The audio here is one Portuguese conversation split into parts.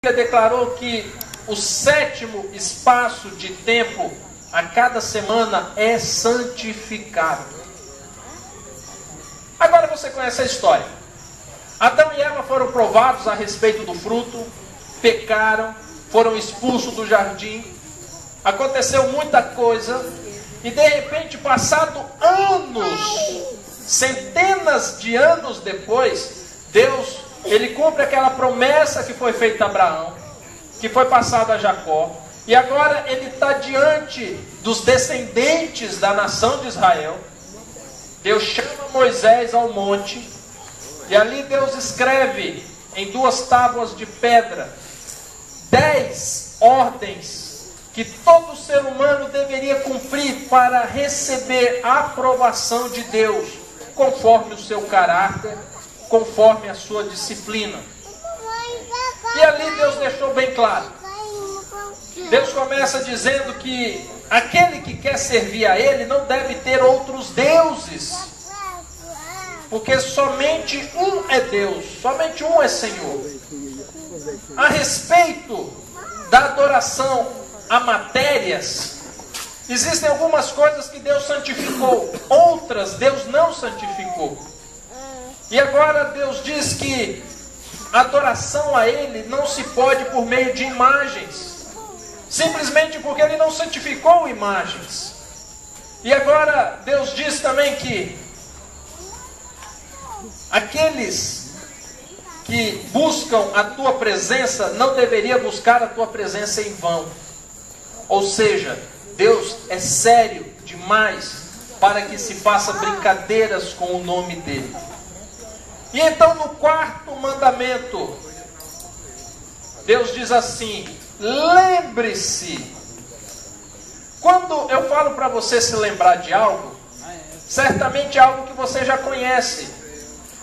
Bíblia declarou que o 7º espaço de tempo a cada semana é santificado. Agora você conhece a história. Adão e Eva foram provados a respeito do fruto, pecaram, foram expulsos do jardim, aconteceu muita coisa, e de repente, passado anos, centenas de anos depois, Deus, Ele cumpre aquela promessa que foi feita a Abraão, que foi passada a Jacó, e agora Ele está diante dos descendentes da nação de Israel. Deus chama Moisés ao monte, e ali Deus escreve em 2 tábuas de pedra 10 ordens que todo ser humano deveria cumprir para receber a aprovação de Deus, conforme o seu caráter, conforme a sua disciplina. E ali Deus deixou bem claro. Deus começa dizendo que aquele que quer servir a Ele não deve ter outros deuses, porque somente um é Deus, somente um é Senhor. A respeito da adoração a matérias, existem algumas coisas que Deus santificou, outras Deus não santificou. E agora Deus diz que a adoração a Ele não se pode por meio de imagens, simplesmente porque Ele não santificou imagens. E agora Deus diz também que aqueles que buscam a tua presença não deveriam buscar a tua presença em vão. Ou seja, Deus é sério demais para que se faça brincadeiras com o nome dele. E então no 4º mandamento, Deus diz assim: lembre-se. Quando eu falo para você se lembrar de algo, certamente é algo que você já conhece.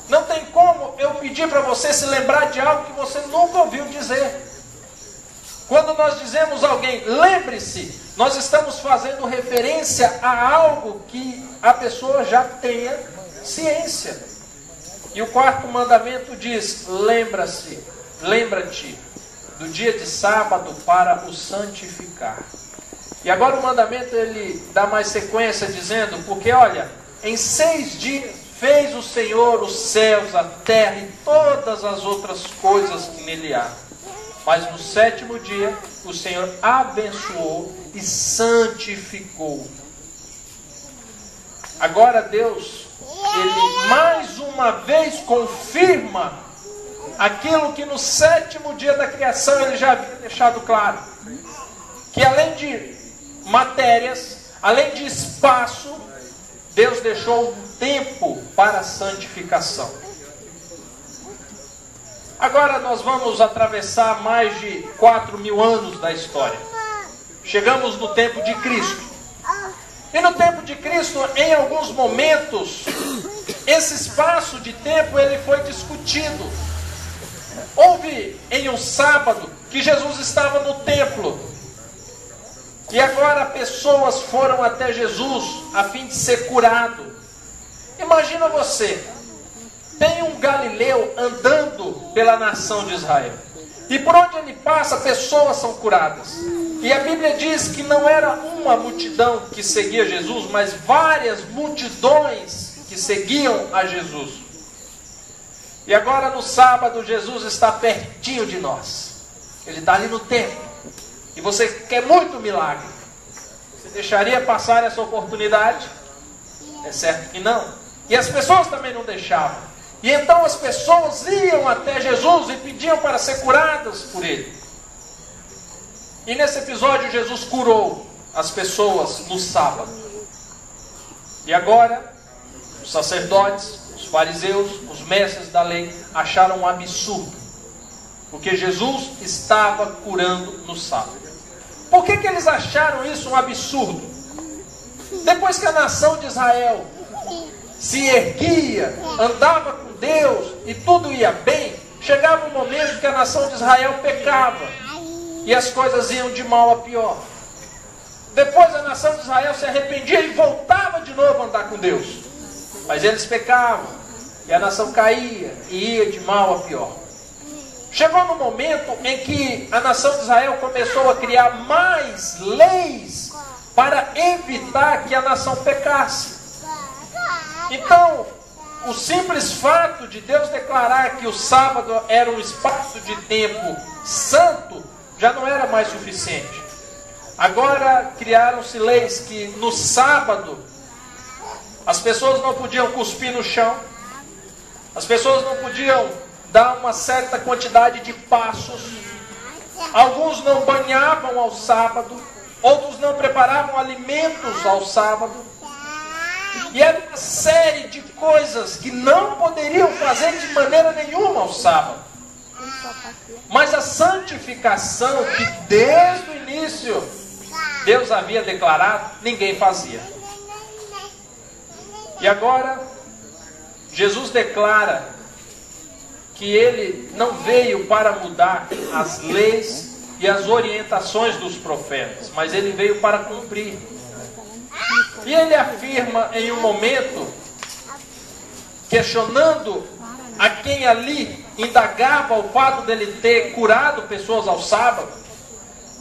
Não tem como eu pedir para você se lembrar de algo que você nunca ouviu dizer. Quando nós dizemos a alguém, lembre-se, nós estamos fazendo referência a algo que a pessoa já tenha ciência. E o 4º mandamento diz, lembra-te do dia de sábado para o santificar. E agora o mandamento ele dá mais sequência dizendo, porque olha, em 6 dias fez o Senhor os céus, a terra e todas as outras coisas que nele há. Mas no 7º dia, o Senhor abençoou e santificou. Agora Deus, Ele mais uma vez confirma aquilo que no 7º dia da criação Ele já havia deixado claro. Que além de matérias, além de espaço, Deus deixou um tempo para a santificação. Agora nós vamos atravessar mais de 4.000 anos da história. Chegamos no tempo de Cristo. E no tempo de Cristo, em alguns momentos, esse espaço de tempo ele foi discutido. Houve em um sábado que Jesus estava no templo. E agora pessoas foram até Jesus a fim de ser curado. Imagina você, tem um galileu andando pela nação de Israel. E por onde ele passa, pessoas são curadas. E a Bíblia diz que não era uma multidão que seguia Jesus, mas várias multidões que seguiam a Jesus. E agora no sábado, Jesus está pertinho de nós. Ele está ali no templo. E você quer muito milagre. Você deixaria passar essa oportunidade? É certo que não. E as pessoas também não deixavam. E então as pessoas iam até Jesus e pediam para ser curadas por Ele. E nesse episódio Jesus curou as pessoas no sábado. E agora, os sacerdotes, os fariseus, os mestres da lei acharam um absurdo. Porque Jesus estava curando no sábado. Por que eles acharam isso um absurdo? Depois que a nação de Israel se erguia, andava com Deus e tudo ia bem, chegava um momento que a nação de Israel pecava e as coisas iam de mal a pior. Depois a nação de Israel se arrependia e voltava de novo a andar com Deus, mas eles pecavam e a nação caía e ia de mal a pior. Chegou no momento em que a nação de Israel começou a criar mais leis para evitar que a nação pecasse. Então, o simples fato de Deus declarar que o sábado era um espaço de tempo santo já não era mais suficiente. Agora criaram-se leis que no sábado as pessoas não podiam cuspir no chão, as pessoas não podiam dar uma certa quantidade de passos, alguns não banhavam ao sábado, outros não preparavam alimentos ao sábado, e era uma série de coisas que não poderiam fazer de maneira nenhuma ao sábado. Mas a santificação que desde o início Deus havia declarado, ninguém fazia. E agora Jesus declara que ele não veio para mudar as leis e as orientações dos profetas, mas ele veio para cumprir. E ele afirma em um momento, questionando a quem ali indagava o fato dele ter curado pessoas ao sábado,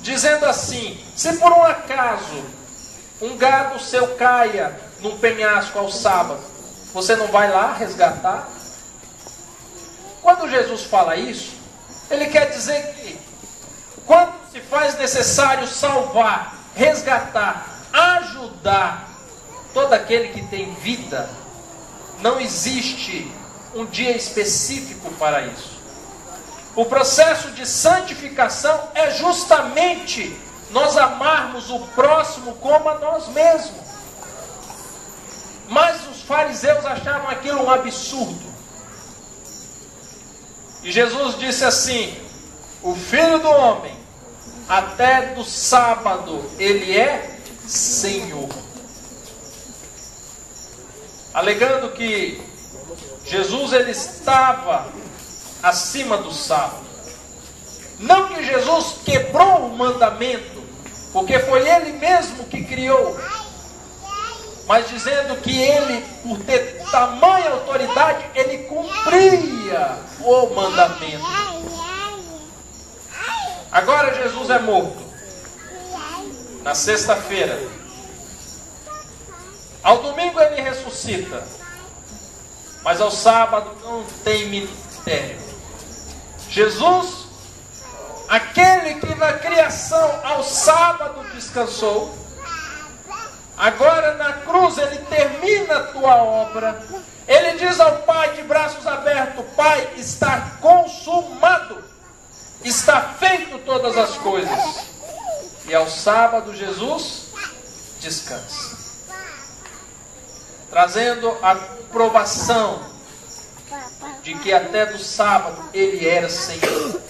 dizendo assim: se por um acaso um gado seu caia num penhasco ao sábado, você não vai lá resgatar? Quando Jesus fala isso, ele quer dizer que quando se faz necessário salvar, resgatar, ajudar todo aquele que tem vida, não existe um dia específico para isso. O processo de santificação é justamente nós amarmos o próximo como a nós mesmos. Mas os fariseus achavam aquilo um absurdo. E Jesus disse assim: o Filho do Homem, até do sábado, ele é Senhor. Alegando que Jesus ele estava acima do sábado. Não que Jesus quebrou o mandamento, porque foi ele mesmo que criou, mas dizendo que ele, por ter tamanha autoridade, ele cumpria o mandamento. Agora Jesus é morto na sexta-feira. Ao domingo ele ressuscita, mas ao sábado não tem ministério. Jesus, aquele que na criação ao sábado descansou, agora na cruz ele termina a tua obra. Ele diz ao Pai de braços abertos: Pai, está consumado, está feito todas as coisas. E ao sábado Jesus descansa, trazendo a provação de que até do sábado ele era Senhor.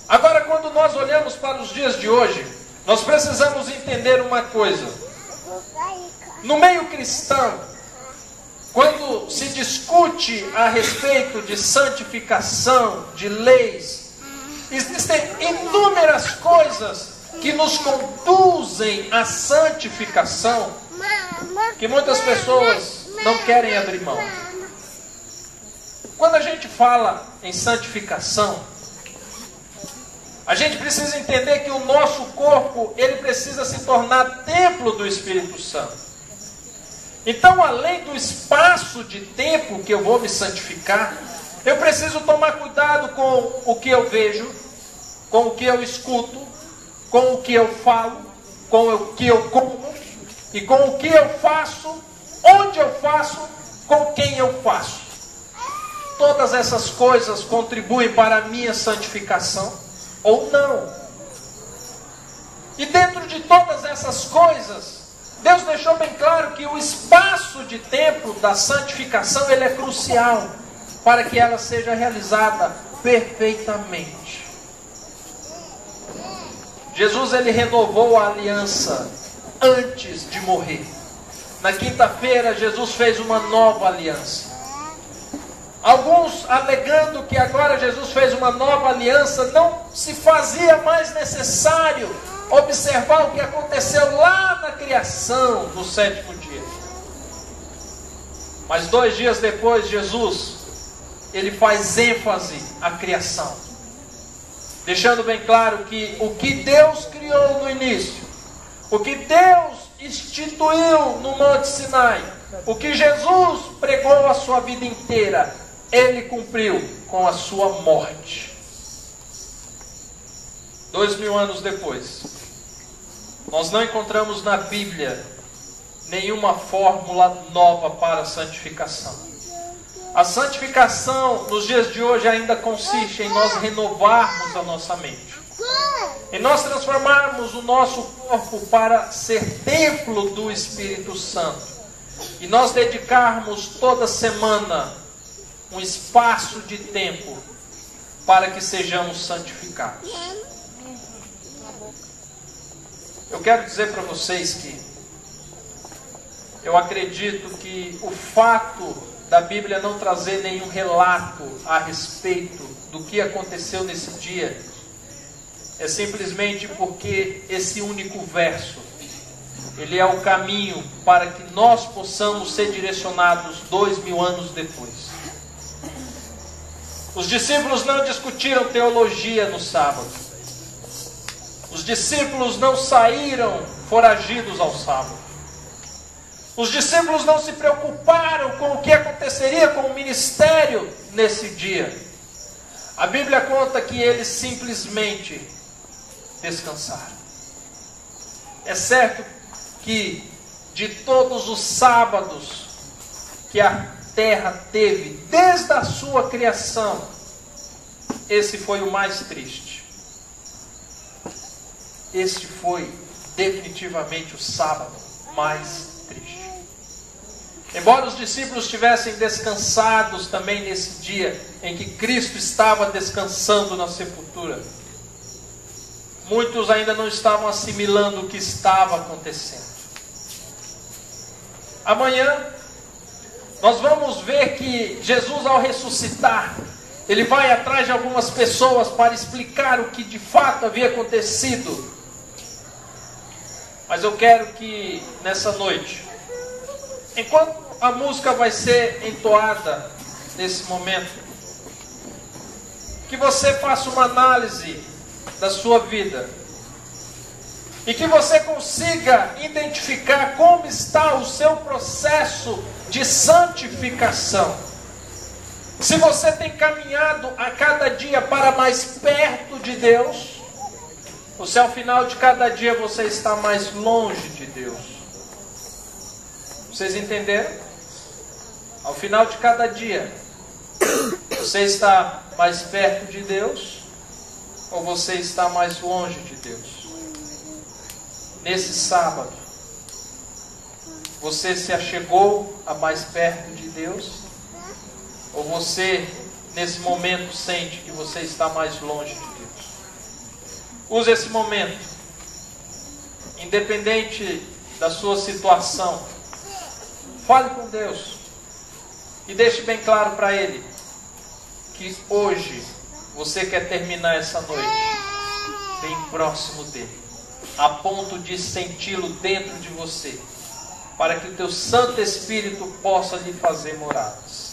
Agora, quando nós olhamos para os dias de hoje, nós precisamos entender uma coisa. No meio cristão, quando se discute a respeito de santificação, de leis, existem inúmeras coisas que nos conduzem à santificação, que muitas pessoas não querem abrir mão. Quando a gente fala em santificação, a gente precisa entender que o nosso corpo, ele precisa se tornar templo do Espírito Santo. Então, além do espaço de tempo que eu vou me santificar, eu preciso tomar cuidado com o que eu vejo, com o que eu escuto, com o que eu falo, com o que eu como, e com o que eu faço, onde eu faço, com quem eu faço. Todas essas coisas contribuem para a minha santificação ou não. E dentro de todas essas coisas, Deus deixou bem claro que o espaço de tempo da santificação ele é crucial para que ela seja realizada perfeitamente. Jesus ele renovou a aliança antes de morrer. Na quinta-feira Jesus fez uma nova aliança. Alguns alegando que agora Jesus fez uma nova aliança, não se fazia mais necessário observar o que aconteceu lá na criação do sétimo dia. Mas 2 dias depois, Jesus ele faz ênfase à criação, deixando bem claro que o que Deus criou no início, o que Deus instituiu no Monte Sinai, o que Jesus pregou a sua vida inteira, Ele cumpriu com a sua morte. 2000 anos depois, nós não encontramos na Bíblia nenhuma fórmula nova para a santificação. A santificação nos dias de hoje ainda consiste em nós renovarmos a nossa mente, em nós transformarmos o nosso corpo para ser templo do Espírito Santo, e nós dedicarmos toda semana um espaço de tempo para que sejamos santificados. Eu quero dizer para vocês que eu acredito que o fato da Bíblia não trazer nenhum relato a respeito do que aconteceu nesse dia é simplesmente porque esse único verso, ele é o caminho para que nós possamos ser direcionados 2000 anos depois. Os discípulos não discutiram teologia no sábado. Os discípulos não saíram foragidos ao sábado. Os discípulos não se preocuparam com o que aconteceria com o ministério nesse dia. A Bíblia conta que eles simplesmente descansaram. É certo que de todos os sábados que a terra teve, desde a sua criação, esse foi o mais triste. Este foi definitivamente o sábado mais triste. Embora os discípulos tivessem descansados também nesse dia em que Cristo estava descansando na sepultura, muitos ainda não estavam assimilando o que estava acontecendo. Amanhã nós vamos ver que Jesus, ao ressuscitar, Ele vai atrás de algumas pessoas para explicar o que de fato havia acontecido. Mas eu quero que nessa noite, enquanto a música vai ser entoada nesse momento, que você faça uma análise da sua vida e que você consiga identificar como está o seu processo de santificação. Se você tem caminhado a cada dia para mais perto de Deus, ou se ao final de cada dia você está mais longe de Deus. Vocês entenderam? Ao final de cada dia, você está mais perto de Deus ou você está mais longe de Deus? Nesse sábado, você se achegou a mais perto de Deus? Ou você, nesse momento, sente que você está mais longe de Deus? Use esse momento, independente da sua situação, fale com Deus e deixe bem claro para Ele que hoje você quer terminar essa noite bem próximo dEle, a ponto de senti-lo dentro de você, para que o teu Santo Espírito possa lhe fazer moradas.